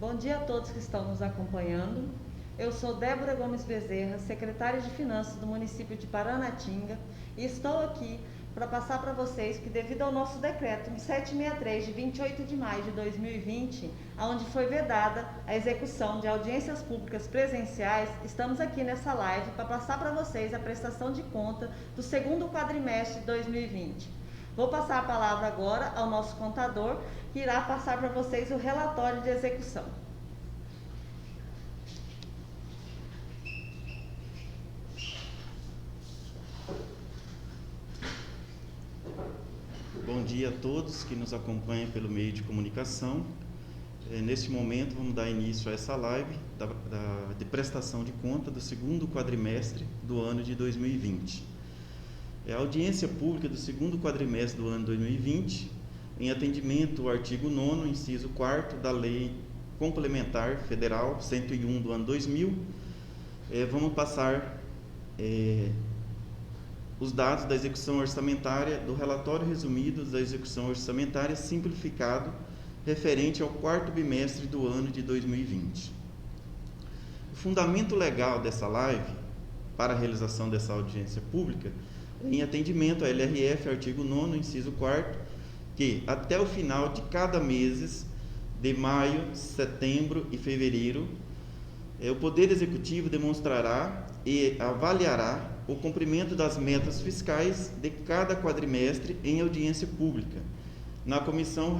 Bom dia a todos que estão nos acompanhando. Eu sou Débora Gomes Bezerra, secretária de Finanças do município de Paranatinga, e estou aqui para passar para vocês que, devido ao nosso decreto 763 de 28 de maio de 2020, onde foi vedada a execução de audiências públicas presenciais, estamos aqui nessa live para passar para vocês a prestação de conta do segundo quadrimestre de 2020. Vou passar a palavra agora ao nosso contador, que irá passar para vocês o relatório de execução. Bom dia a todos que nos acompanham pelo meio de comunicação. Neste momento, vamos dar início a essa live de prestação de conta do segundo quadrimestre do ano de 2020. A audiência pública do segundo quadrimestre do ano 2020, em atendimento ao artigo 9º, inciso 4º da Lei Complementar Federal 101 do ano 2000, vamos passar os dados da execução orçamentária, do relatório resumido da execução orçamentária simplificado referente ao quarto bimestre do ano de 2020. O fundamento legal dessa live para a realização dessa audiência pública é em atendimento à LRF, artigo 9º, inciso 4º, que até o final de cada mês de maio, setembro e fevereiro, o Poder Executivo demonstrará e avaliará o cumprimento das metas fiscais de cada quadrimestre em audiência pública, na comissão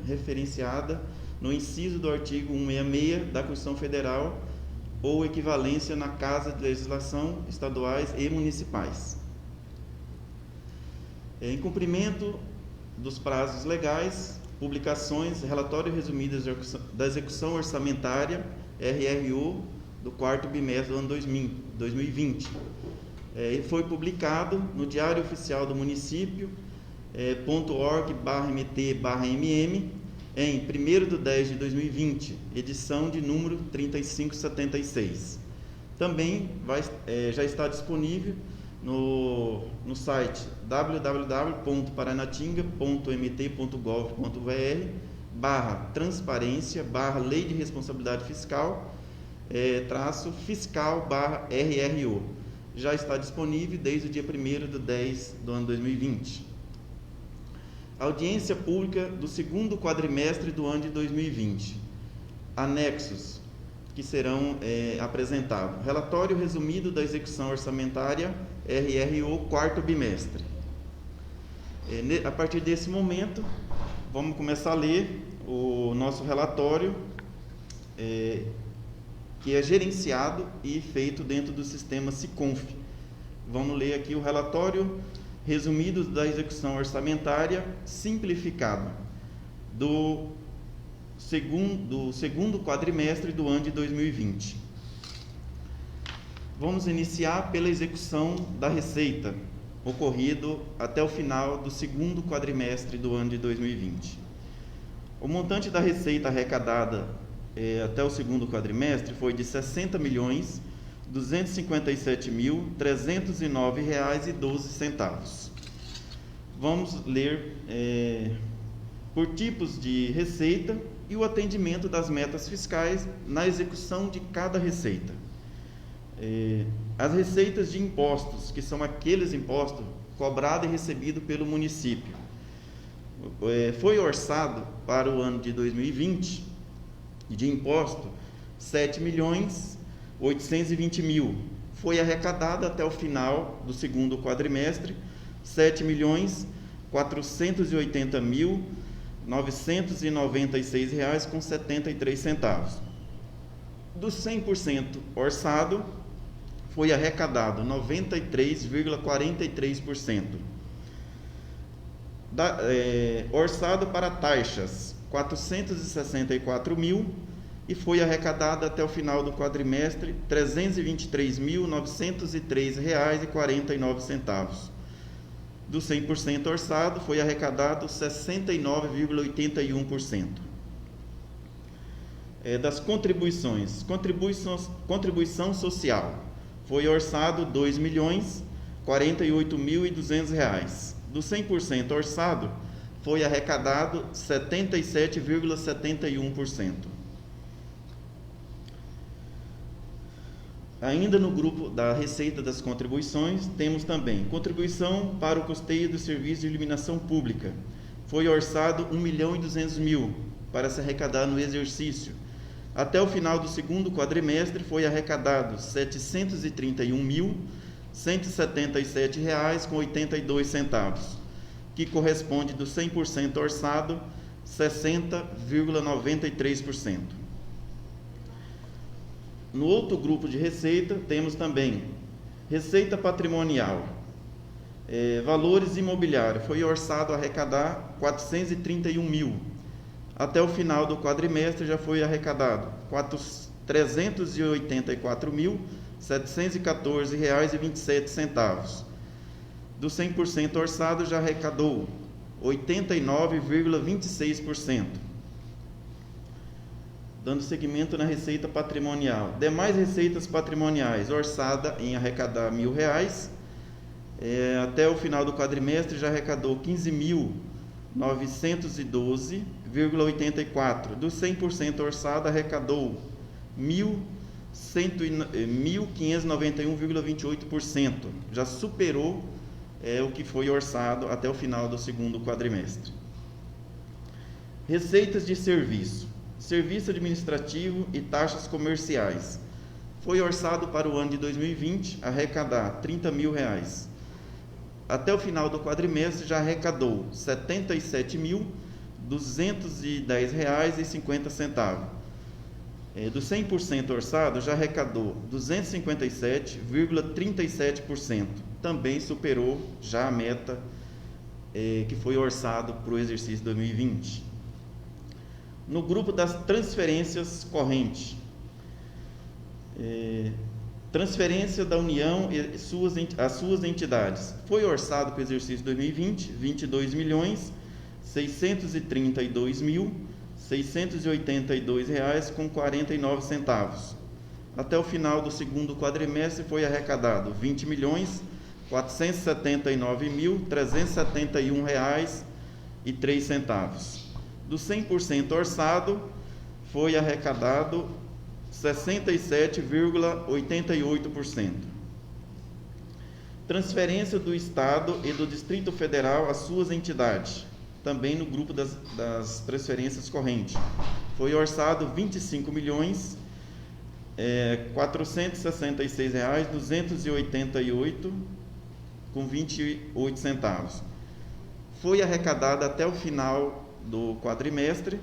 referenciada no inciso do artigo 166 da Constituição Federal ou equivalência na Casa de Legislação estaduais e municipais. Em cumprimento dos prazos legais, publicações, relatório resumido da execução orçamentária, RRO, do quarto bimestre do ano 2020. Foi publicado no Diário Oficial do Município, .org/mt/mm, em 1º de 10 de 2020, edição de número 3576. Também já está disponível no site www.paranatinga.mt.gov.br/transparência/lei de responsabilidade fiscal _fiscal/RRO. Já está disponível desde o dia 1º de 10 do ano 2020. Audiência pública do segundo quadrimestre do ano de 2020. Anexos que serão apresentados. Relatório resumido da execução orçamentária, RRO, quarto bimestre. A partir desse momento, vamos começar a ler o nosso relatório, que é gerenciado e feito dentro do sistema SICONF. Vamos ler aqui o relatório resumido da execução orçamentária simplificado do segundo quadrimestre do ano de 2020. Vamos iniciar pela execução da receita, ocorrido até o final do segundo quadrimestre do ano de 2020. O montante da receita arrecadada até o segundo quadrimestre foi de R$ 60.257.309,12. Vamos ler por tipos de receita e o atendimento das metas fiscais na execução de cada receita. As receitas de impostos, que são aqueles impostos cobrados e recebidos pelo município, foi orçado para o ano de 2020 de imposto 7.820.000. Foi arrecadado até o final do segundo quadrimestre 7.480.996,73. Dos 100% orçado, foi arrecadado 93,43%. Orçado para taxas, 464.000, e foi arrecadado até o final do quadrimestre R$ 323.903,49. Do 100% orçado, foi arrecadado 69,81%. Das contribuições, contribuição social, foi orçado R$ 2.048.200. Do 100% orçado, foi arrecadado 77,71%. Ainda no grupo da receita das contribuições, temos também contribuição para o custeio do serviço de iluminação pública. Foi orçado 1.200.000 para se arrecadar no exercício. Até o final do segundo quadrimestre foi arrecadado R$ 731.177,82, que corresponde do 100% orçado, 60,93%. No outro grupo de receita, temos também receita patrimonial, valores imobiliários. Foi orçado arrecadar 431.000. Até o final do quadrimestre já foi arrecadado R$ 384.714,27. Do 100% orçado já arrecadou 89,26%. Dando seguimento na receita patrimonial. Demais receitas patrimoniais, orçada em arrecadar R$ 1.000. Até o final do quadrimestre já arrecadou 15.912,84. Do 100% orçado arrecadou 1.591,28%. Já superou o que foi orçado até o final do segundo quadrimestre. Receitas de serviço. Serviço administrativo e taxas comerciais. Foi orçado para o ano de 2020 arrecadar R$ 30.000. Até o final do quadrimestre já arrecadou R$ 77.210,50. Do 100% orçado já arrecadou 257,37%. Também superou já a meta que foi orçado para o exercício 2020. No grupo das transferências correntes, transferência da União e as suas entidades. Foi orçado para o exercício 2020 R$ 22.632.682,49. Até o final do segundo quadrimestre foi arrecadado R$ 20.479.371,03. Do 100% orçado, foi arrecadado 67,88%. Transferência do Estado e do Distrito Federal às suas entidades, também no grupo das transferências correntes. Foi orçado R$ 25.466.288,28. Foi arrecadado até o final do quadrimestre R$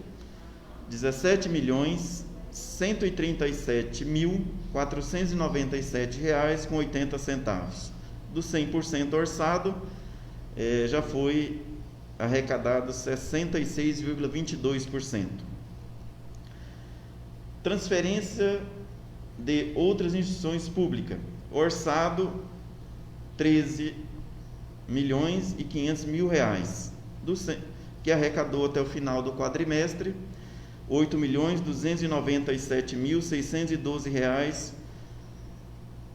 17.137.497,80. Do 100% orçado, já foi arrecadado 66,22%. Transferência de outras instituições públicas. Orçado R$ 13.500.000, que arrecadou até o final do quadrimestre R$ 8.297.612,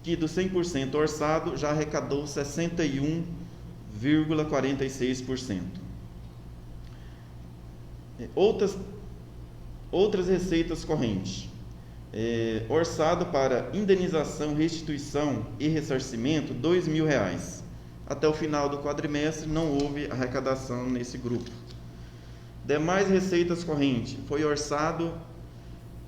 que do 100% orçado já arrecadou 61,46%. Outras receitas correntes. Orçado para indenização, restituição e ressarcimento R$ 2.000. Até o final do quadrimestre não houve arrecadação nesse grupo. Demais receitas correntes, foi orçado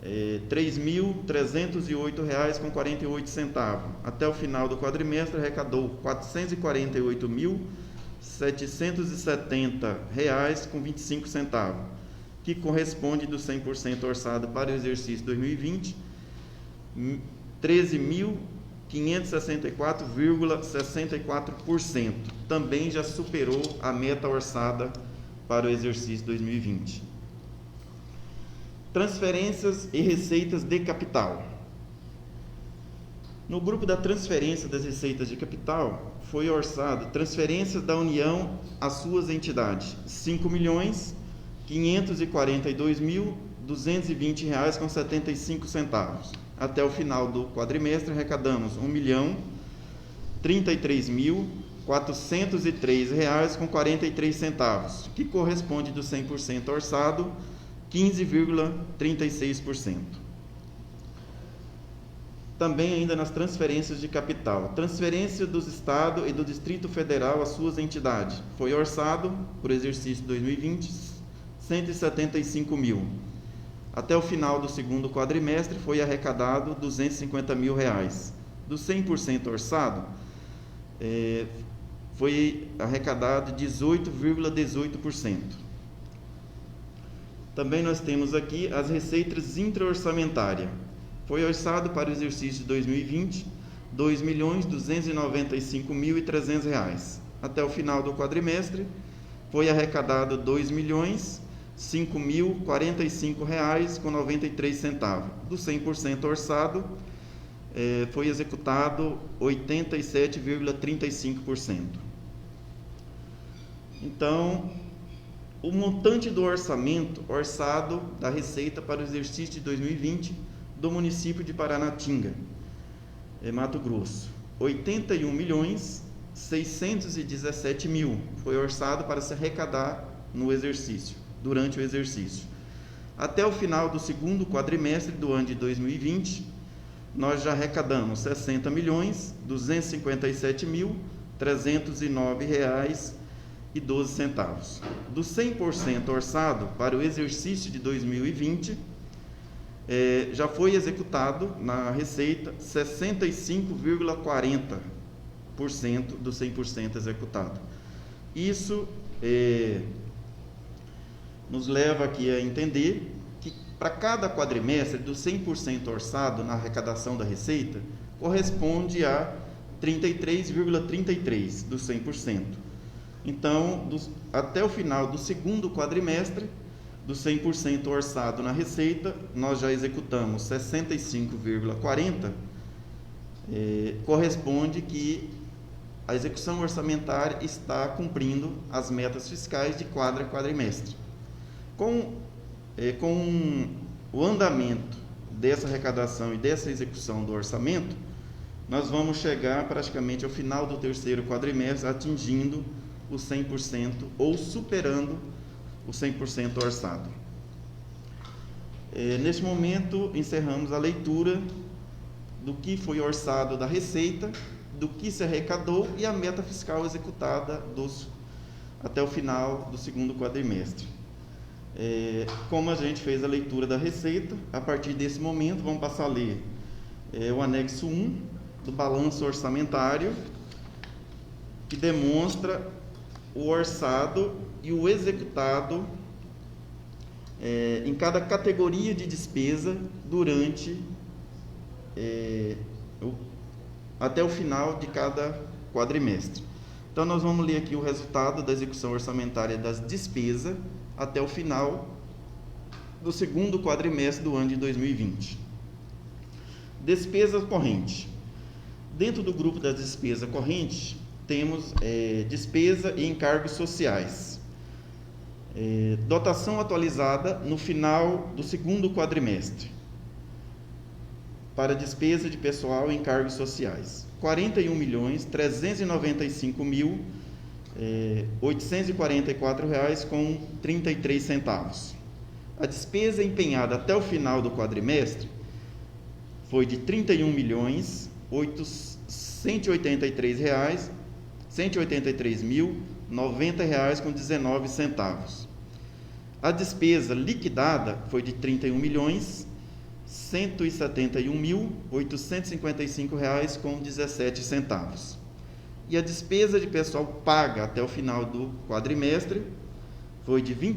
R$ 3.308,48. Até o final do quadrimestre arrecadou R$ 448.770,25, que corresponde do 100% orçado para o exercício 2020, R$ 13.564,64%. Também já superou a meta orçada para o exercício 2020. Transferências e receitas de capital. No grupo da transferência das receitas de capital, foi orçado transferências da União às suas entidades, R$ 5.542.220,75. Até o final do quadrimestre, arrecadamos R$ 1.033.403,43, que corresponde do 100% orçado, 15,36%. Também ainda nas transferências de capital. Transferência dos Estados e do Distrito Federal às suas entidades. Foi orçado, por exercício 2020, 175 mil. Até o final do segundo quadrimestre foi arrecadado 250 mil reais. Do 100% orçado, foi arrecadado 18,18%. Também nós temos aqui as receitas intra-orçamentárias. Foi orçado para o exercício de 2020 R$ 2.295.300 reais. Até o final do quadrimestre foi arrecadado R$ 2.005.045 reais com 93 centavos. Do 100% orçado, foi executado 87,35%. Então, o montante do orçamento orçado da receita para o exercício de 2020 do município de Paranatinga, Mato Grosso, 81.617.000 foi orçado para se arrecadar no exercício, durante o exercício. Até o final do segundo quadrimestre do ano de 2020, nós já arrecadamos R$ 60.257.309,12 reais. Do 100% orçado para o exercício de 2020, já foi executado na receita 65,40% do 100% executado. Isso nos leva aqui a entender que para cada quadrimestre do 100% orçado na arrecadação da receita, corresponde a 33,33% do 100%. Então, até o final do segundo quadrimestre, do 100% orçado na receita, nós já executamos 65,40%, corresponde que a execução orçamentária está cumprindo as metas fiscais de quadrimestre. Com o andamento dessa arrecadação e dessa execução do orçamento, nós vamos chegar praticamente ao final do terceiro quadrimestre atingindo o 100% ou superando o 100% orçado. Neste momento, encerramos a leitura do que foi orçado da receita, do que se arrecadou e a meta fiscal executada até o final do segundo quadrimestre. Como a gente fez a leitura da receita, a partir desse momento vamos passar a ler o anexo 1 do balanço orçamentário, que demonstra o orçado e o executado em cada categoria de despesa durante até o final de cada quadrimestre. Então, nós vamos ler aqui o resultado da execução orçamentária das despesas até o final do segundo quadrimestre do ano de 2020. Despesas correntes. Dentro do grupo das despesas correntes, temos despesa e encargos sociais. Dotação atualizada no final do segundo quadrimestre para despesa de pessoal e encargos sociais, R$ 41.395.844 reais com 33 centavos. A despesa empenhada até o final do quadrimestre foi de R$ 31.183.090 reais com 19 centavos. A despesa liquidada foi de R$ 31.171.855 reais com 17 centavos. E a despesa de pessoal paga até o final do quadrimestre foi de R$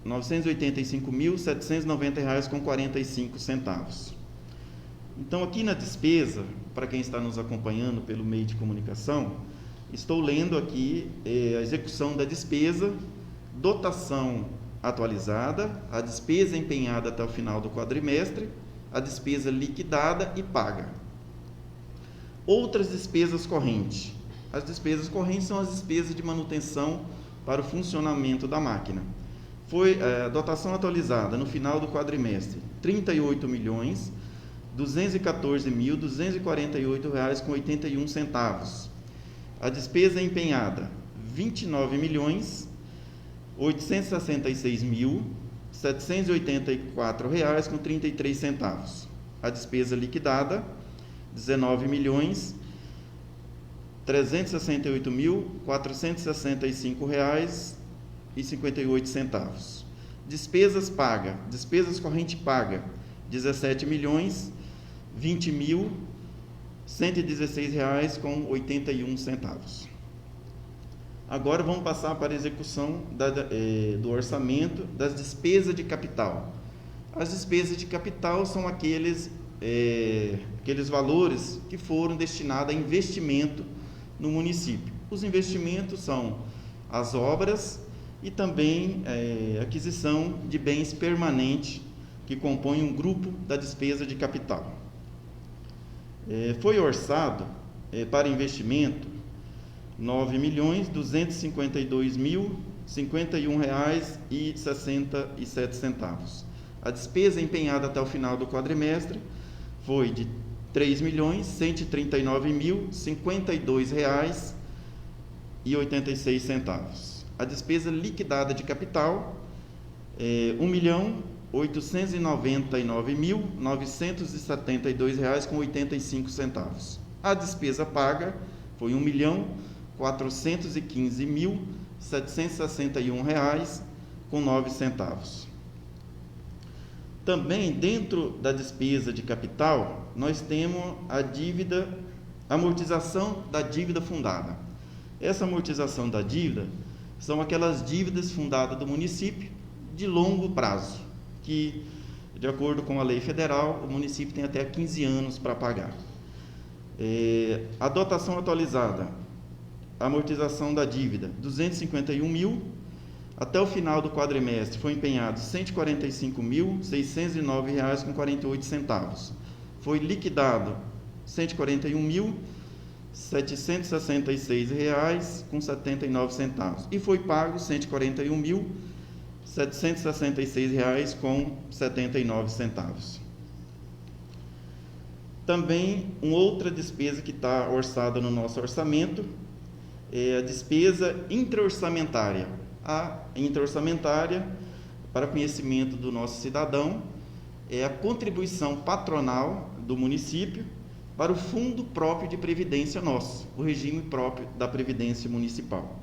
27.985.790 reais com 45 centavos. Então, aqui na despesa, para quem está nos acompanhando pelo meio de comunicação, estou lendo aqui a execução da despesa, dotação atualizada, a despesa empenhada até o final do quadrimestre, a despesa liquidada e paga. Outras despesas correntes. As despesas correntes são as despesas de manutenção para o funcionamento da máquina. Foi a dotação atualizada no final do quadrimestre, R$ 38.214.248 reais com 81 centavos. A despesa empenhada, R$ 29.000 866.784,33. A despesa liquidada, R$ 19.368.465,58. Despesas pagas, despesas corrente paga, R$ 17.020.116,81. Agora vamos passar para a execução do orçamento das despesas de capital. As despesas de capital são aqueles valores que foram destinados a investimento no município. Os investimentos são as obras e também aquisição de bens permanentes, que compõem um grupo da despesa de capital. Foi orçado para investimento R$ 9.252.051,67. A despesa empenhada até o final do quadrimestre foi de R$ 3.139.052,86. A despesa liquidada de capital é R$ 1.899.972,85. A despesa paga foi R$ 1.415.761,09. Também dentro da despesa de capital, nós temos a amortização da dívida fundada. Essa amortização da dívida são aquelas dívidas fundadas do município de longo prazo, que, de acordo com a lei federal, o município tem até 15 anos para pagar. A dotação atualizada, a amortização da dívida, 251 mil. Até o final do quadrimestre foi empenhado R$ 145.609,48. Foi liquidado R$ 141.766,79 e foi pago R$ 141.766,79. Também uma outra despesa que está orçada no nosso orçamento é a despesa intra-orçamentária. A intra-orçamentária, para conhecimento do nosso cidadão, é a contribuição patronal do município para o fundo próprio de previdência nosso, o regime próprio da previdência municipal.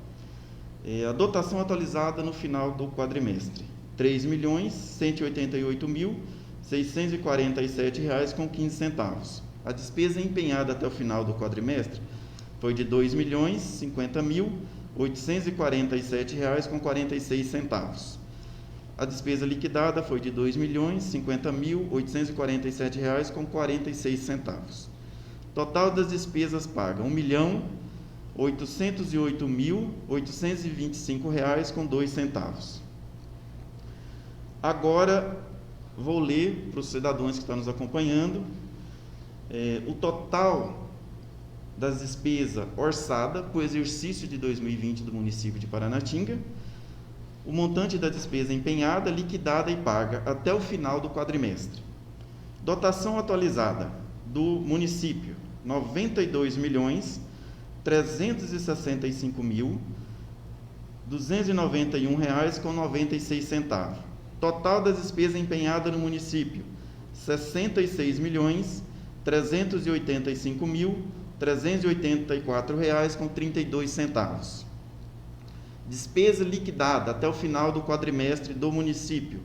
A dotação atualizada no final do quadrimestre, R$ 3.188.647,15. A despesa empenhada até o final do quadrimestre foi de R$ 2.050.847,46. A despesa liquidada foi de R$ 2.050.847,46. Total das despesas pagas, R$ 1.808.825,02. Agora, vou ler para os cidadãos que estão nos acompanhando o total das despesas orçadas para o exercício de 2020 do município de Paranatinga, o montante da despesa empenhada, liquidada e paga até o final do quadrimestre. Dotação atualizada do município, R$ 92.365.291,96. Total das despesas empenhadas no município, R$ 66.385.384,32. Despesa liquidada até o final do quadrimestre do município, R$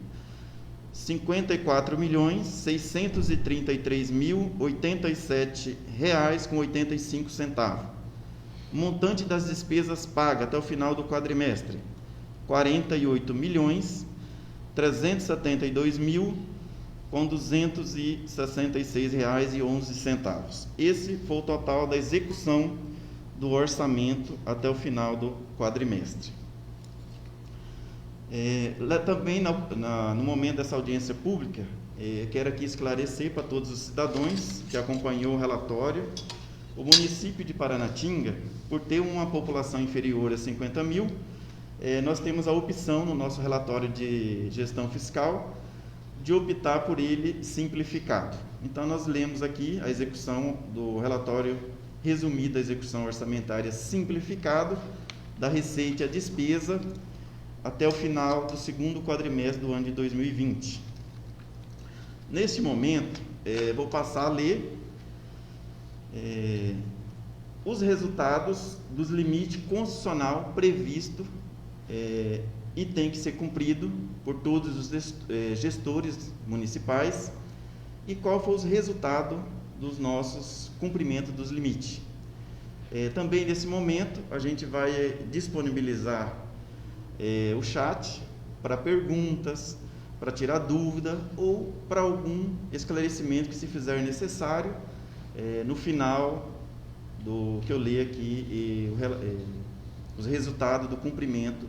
54.633.087,85. Montante das despesas pagas até o final do quadrimestre, R$ 48.372.266,11. Esse foi o total da execução do orçamento até o final do quadrimestre. Também no momento dessa audiência pública, quero aqui esclarecer para todos os cidadãos que acompanhou o relatório, o município de Paranatinga, por ter uma população inferior a 50 mil, nós temos a opção no nosso relatório de gestão fiscal de optar por ele simplificado. Então, nós lemos aqui a execução do relatório resumido da execução orçamentária simplificado da receita e a despesa até o final do segundo quadrimestre do ano de 2020. Neste momento, vou passar a ler os resultados dos limites constitucional previsto e tem que ser cumprido por todos os gestores municipais, e qual foi os resultados dos nossos cumprimentos dos limites. Também nesse momento a gente vai disponibilizar o chat para perguntas, para tirar dúvida ou para algum esclarecimento que se fizer necessário no final do que eu ler aqui os resultados do cumprimento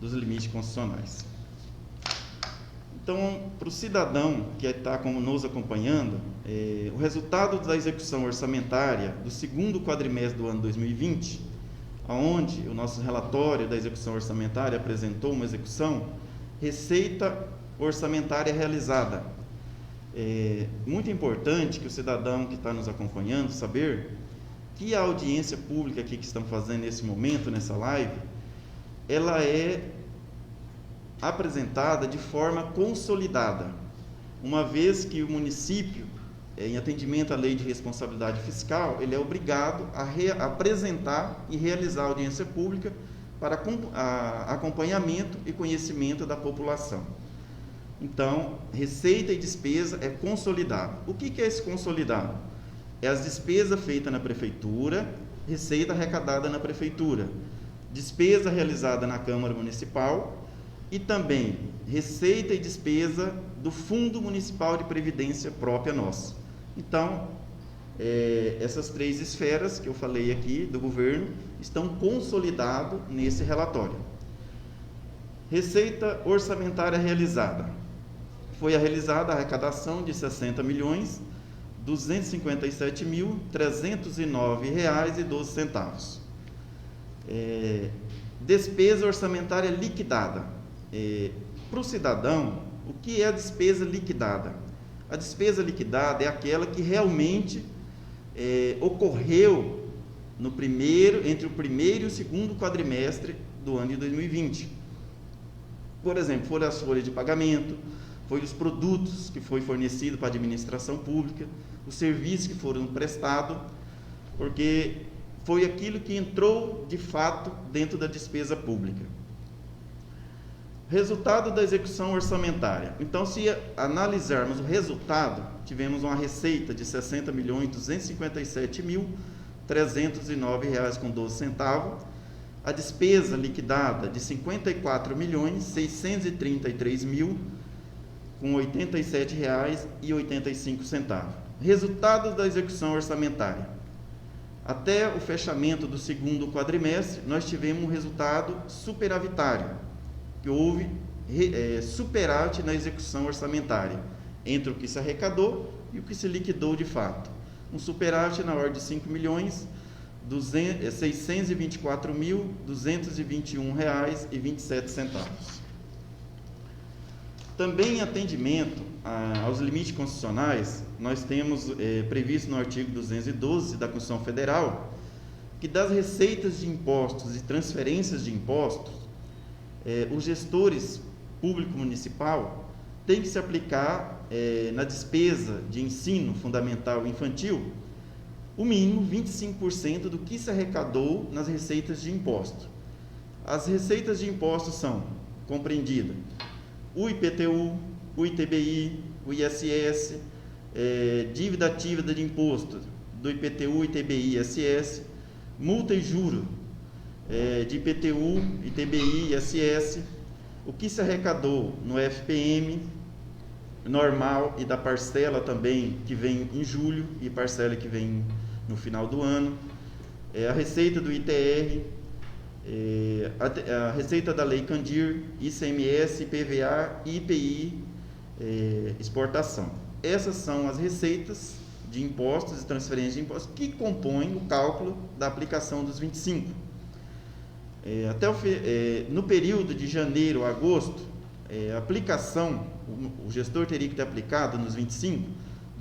dos limites constitucionais. Então, para o cidadão que está nos acompanhando, o resultado da execução orçamentária do segundo quadrimestre do ano 2020, onde o nosso relatório da execução orçamentária apresentou uma execução, receita orçamentária realizada. Muito importante que o cidadão que está nos acompanhando saber que a audiência pública aqui que estamos fazendo nesse momento, nessa live, ela é apresentada de forma consolidada, uma vez que o município, em atendimento à lei de responsabilidade fiscal, ele é obrigado a apresentar e realizar audiência pública para acompanhamento e conhecimento da população. Então, receita e despesa é consolidado. O que é esse consolidado? É as despesas feitas na prefeitura, receita arrecadada na prefeitura, despesa realizada na Câmara Municipal e também receita e despesa do Fundo Municipal de Previdência própria nossa. Então, essas três esferas que eu falei aqui do governo estão consolidadas nesse relatório. Receita orçamentária realizada. Foi realizada a arrecadação de R$ 60.257.309,12. Despesa orçamentária liquidada. Para o cidadão, o que é a despesa liquidada? A despesa liquidada é aquela que realmente ocorreu entre o primeiro e o segundo quadrimestre do ano de 2020. Por exemplo, foram as folhas de pagamento, foi os produtos que foi fornecido para a administração pública, os serviços que foram prestados, porque foi aquilo que entrou de fato dentro da despesa pública. Resultado da execução orçamentária. Então, se analisarmos o resultado, tivemos uma receita de R$ 60.257.309,12, a despesa liquidada de R$ 54.633.087,85. Resultado da execução orçamentária. Até o fechamento do segundo quadrimestre, nós tivemos um resultado superavitário, que houve superávit na execução orçamentária, entre o que se arrecadou e o que se liquidou de fato. Um superávit na ordem de R$ 5.624.221,27. Também em atendimento aos limites constitucionais, nós temos previsto no artigo 212 da Constituição Federal que das receitas de impostos e transferências de impostos, os gestores público municipal têm que se aplicar na despesa de ensino fundamental e infantil o mínimo 25% do que se arrecadou nas receitas de imposto. As receitas de imposto são compreendidas o IPTU, o ITBI, o ISS, dívida ativa de imposto do IPTU, ITBI e ISS, multa e juro de IPTU, ITBI e ISS, o que se arrecadou no FPM normal e da parcela também que vem em julho e parcela que vem no final do ano, a receita do ITR, a receita da Lei Candir, ICMS, IPVA, IPI, exportação. Essas são as receitas de impostos e transferências de impostos que compõem o cálculo da aplicação dos 25. No período de janeiro a agosto, a aplicação, o gestor teria que ter aplicado nos 25, R$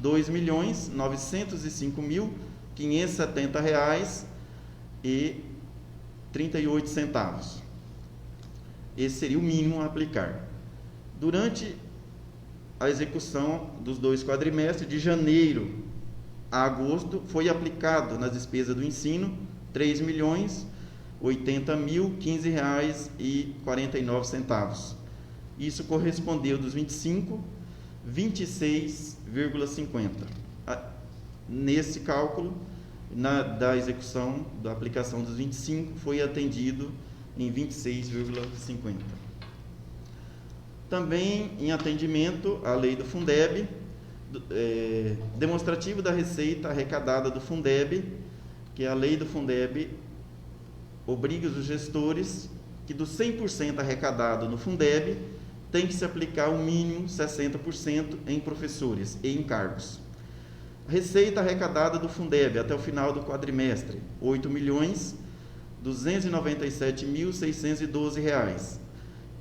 2.905.570,38. Esse seria o mínimo a aplicar. Durante a execução dos 2 quadrimestres, de janeiro a agosto, foi aplicado nas despesas do ensino R$ 3.080.015,49. Isso correspondeu dos 25, 26,50. Nesse cálculo, da execução, da aplicação dos 25, foi atendido em 26,50. Também em atendimento à lei do Fundeb, demonstrativo da receita arrecadada do Fundeb, que a lei do Fundeb obriga os gestores que do 100% arrecadado no Fundeb tem que se aplicar o mínimo 60% em professores e encargos. A receita arrecadada do Fundeb até o final do quadrimestre, R$ 8.297.612.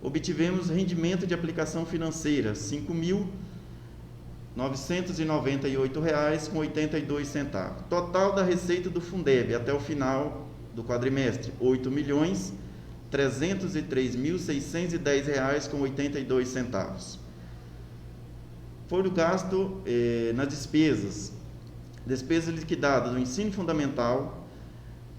Obtivemos rendimento de aplicação financeira, R$ 5.998,82. Total da receita do Fundeb até o final do quadrimestre, R$ 8.303.610,82. Foi o gasto nas despesas liquidadas do ensino fundamental,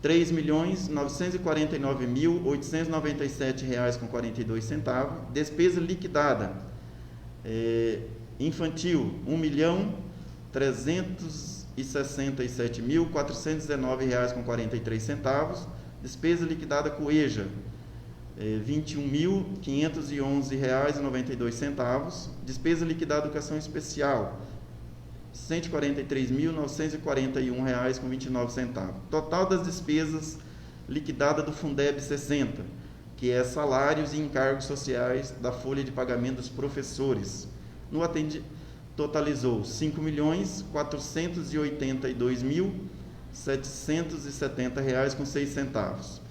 R$ 3.949.897,42. Despesa liquidada infantil, R$ 1.367.419,43. Despesa liquidada COEJA, R$ 21.511,92. Despesa liquidada Educação Especial, R$ 143.941,29. Total das despesas liquidadas do Fundeb 60, que é salários e encargos sociais da folha de pagamento dos professores, totalizou R$ 5.482.770,06.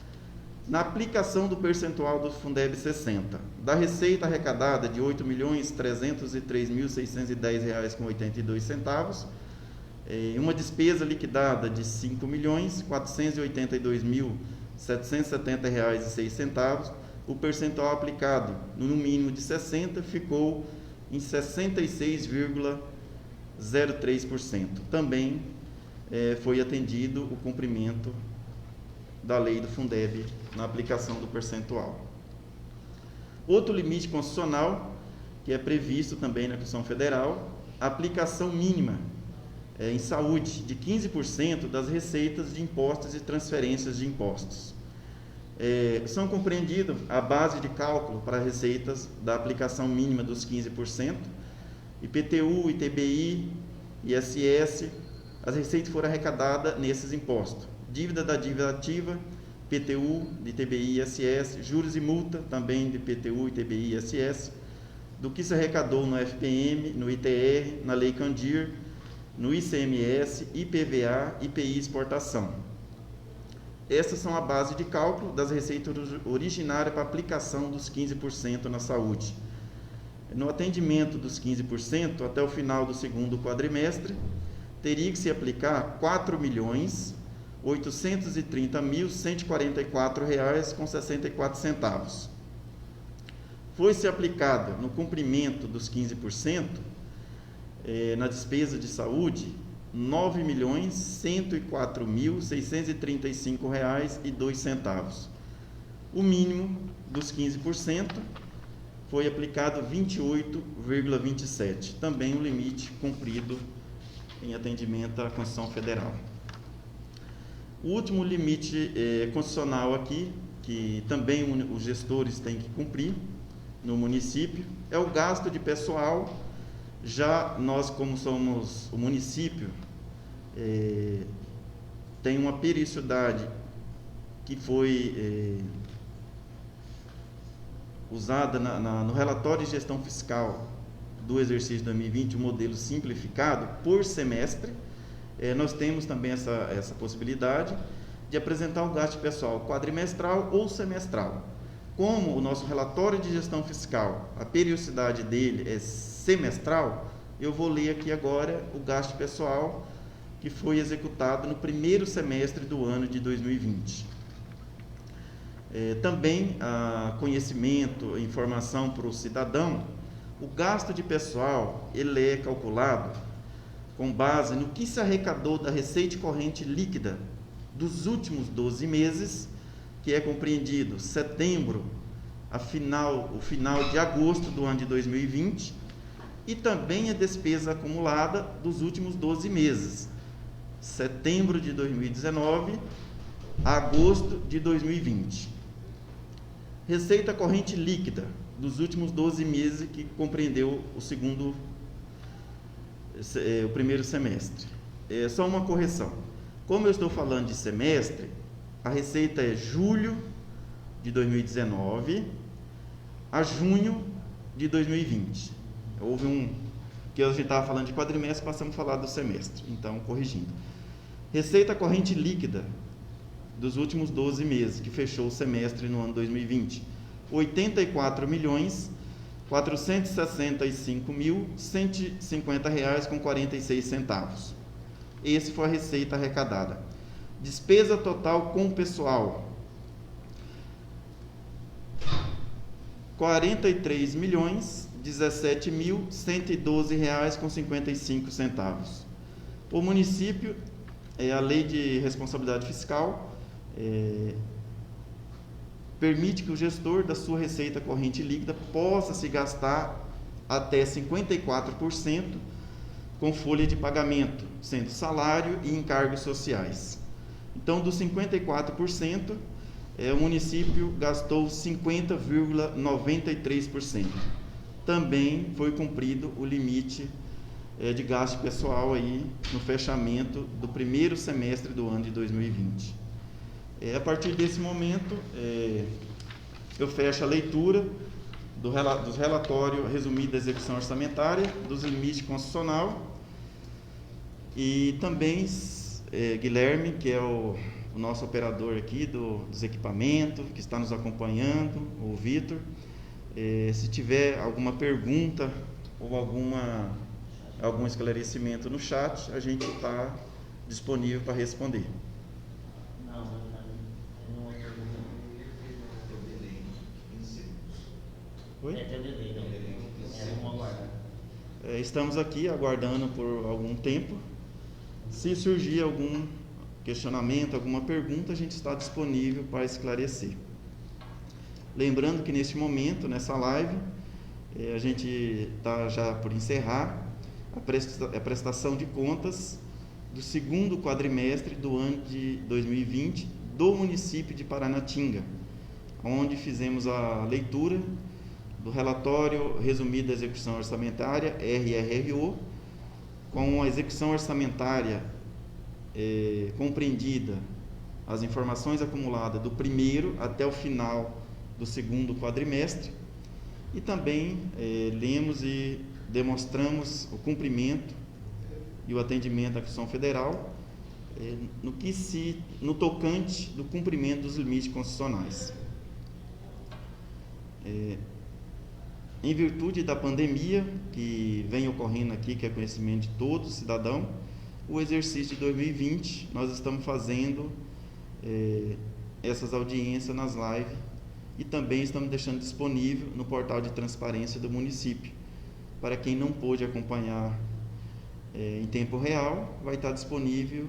Na aplicação do percentual do Fundeb 60, da receita arrecadada de R$ 8.303.610,82, uma despesa liquidada de R$ 5.482.770,06, o percentual aplicado no mínimo de 60 ficou em 66,03%. Também foi atendido o cumprimento da lei do Fundeb na aplicação do percentual. Outro limite constitucional, que é previsto também na Constituição Federal, a aplicação mínima em saúde de 15% das receitas de impostos e transferências de impostos. São compreendidas a base de cálculo para receitas da aplicação mínima dos 15%, IPTU, ITBI, ISS, as receitas foram arrecadadas nesses impostos. Dívida da dívida ativa, IPTU, de ITBI, ISS, juros e multa, também de IPTU, ITBI, ISS, do que se arrecadou no FPM, no ITR, na Lei Candir, no ICMS, IPVA, IPI exportação. Essas são a base de cálculo das receitas originárias para aplicação dos 15% na saúde. No atendimento dos 15%, até o final do segundo quadrimestre, teria que se aplicar R$ 4.830.144,64. Foi-se aplicado no cumprimento dos 15%, na despesa de saúde, R$ 9.104.635,02. O mínimo dos 15% foi aplicado 28,27. Também um limite cumprido em atendimento à Constituição Federal. O último limite constitucional aqui, que também os gestores têm que cumprir no município, é o gasto de pessoal. Já nós, como somos o município, tem uma periodicidade que foi usada no relatório de gestão fiscal do exercício de 2020, o modelo simplificado por semestre. Nós temos também essa possibilidade de apresentar um gasto pessoal quadrimestral ou semestral. Como o nosso relatório de gestão fiscal, a periodicidade dele é semestral, eu vou ler aqui agora o gasto pessoal que foi executado no primeiro semestre do ano de 2020. Também conhecimento, informação para o cidadão. O gasto de pessoal ele é calculado com base no que se arrecadou da receita corrente líquida dos últimos 12 meses, que é compreendido setembro o final de agosto do ano de 2020, e também a despesa acumulada dos últimos 12 meses, setembro de 2019 a agosto de 2020. Receita corrente líquida dos últimos 12 meses, que compreendeu o primeiro semestre. Só uma correção. Como eu estou falando de semestre, a receita é julho de 2019 a junho de 2020. Houve que a gente estava falando de quadrimestre, passamos a falar do semestre. Então, corrigindo. Receita corrente líquida dos últimos 12 meses, que fechou o semestre no ano 2020, R$ 84.465.150,46. Esse foi a receita arrecadada. Despesa total com pessoal, R$ 43.017.112,55. O município, a lei de responsabilidade fiscal, permite que o gestor da sua receita corrente líquida possa se gastar até 54% com folha de pagamento, sendo salário e encargos sociais. Então, dos 54%, o município gastou 50,93%. Também foi cumprido o limite de gasto pessoal aí no fechamento do primeiro semestre do ano de 2020. A partir desse momento, eu fecho a leitura dos relatórios resumidos da execução orçamentária, dos limites constitucional, e também Guilherme, que é o nosso operador aqui dos equipamentos, que está nos acompanhando, o Vitor, se tiver alguma pergunta ou algum esclarecimento no chat, a gente está disponível para responder. Oi? Estamos aqui aguardando por algum tempo. Se surgir algum questionamento, alguma pergunta, a gente está disponível para esclarecer. Lembrando que neste momento, nessa live, a gente está já por encerrar a prestação de contas do segundo quadrimestre do ano de 2020 do município de Paranatinga, onde fizemos a leitura do relatório resumido da execução orçamentária, RRO, com a execução orçamentária compreendida as informações acumuladas do primeiro até o final do segundo quadrimestre, e também lemos e demonstramos o cumprimento e o atendimento da Constituição Federal no tocante do cumprimento dos limites constitucionais. Em virtude da pandemia que vem ocorrendo aqui, que é conhecimento de todo cidadão, o exercício de 2020, nós estamos fazendo essas audiências nas lives, e também estamos deixando disponível no portal de transparência do município. Para quem não pôde acompanhar em tempo real, vai estar disponível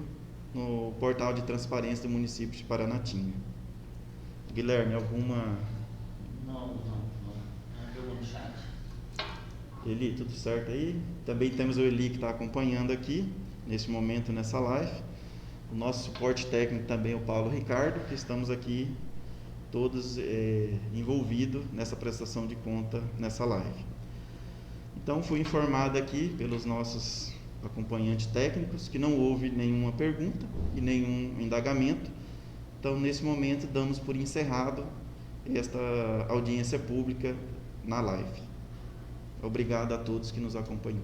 no portal de transparência do município de Paranatinga. Guilherme, alguma... Não pergunta no chat. Eli, tudo certo aí? Também temos o Eli que está acompanhando aqui, nesse momento, nessa live. O nosso suporte técnico também é o Paulo Ricardo, que estamos aqui todos envolvidos nessa prestação de conta, nessa live. Então, fui informado aqui pelos nossos acompanhantes técnicos que não houve nenhuma pergunta e nenhum indagamento. Então, nesse momento, damos por encerrado esta audiência pública na live. Obrigado a todos que nos acompanham.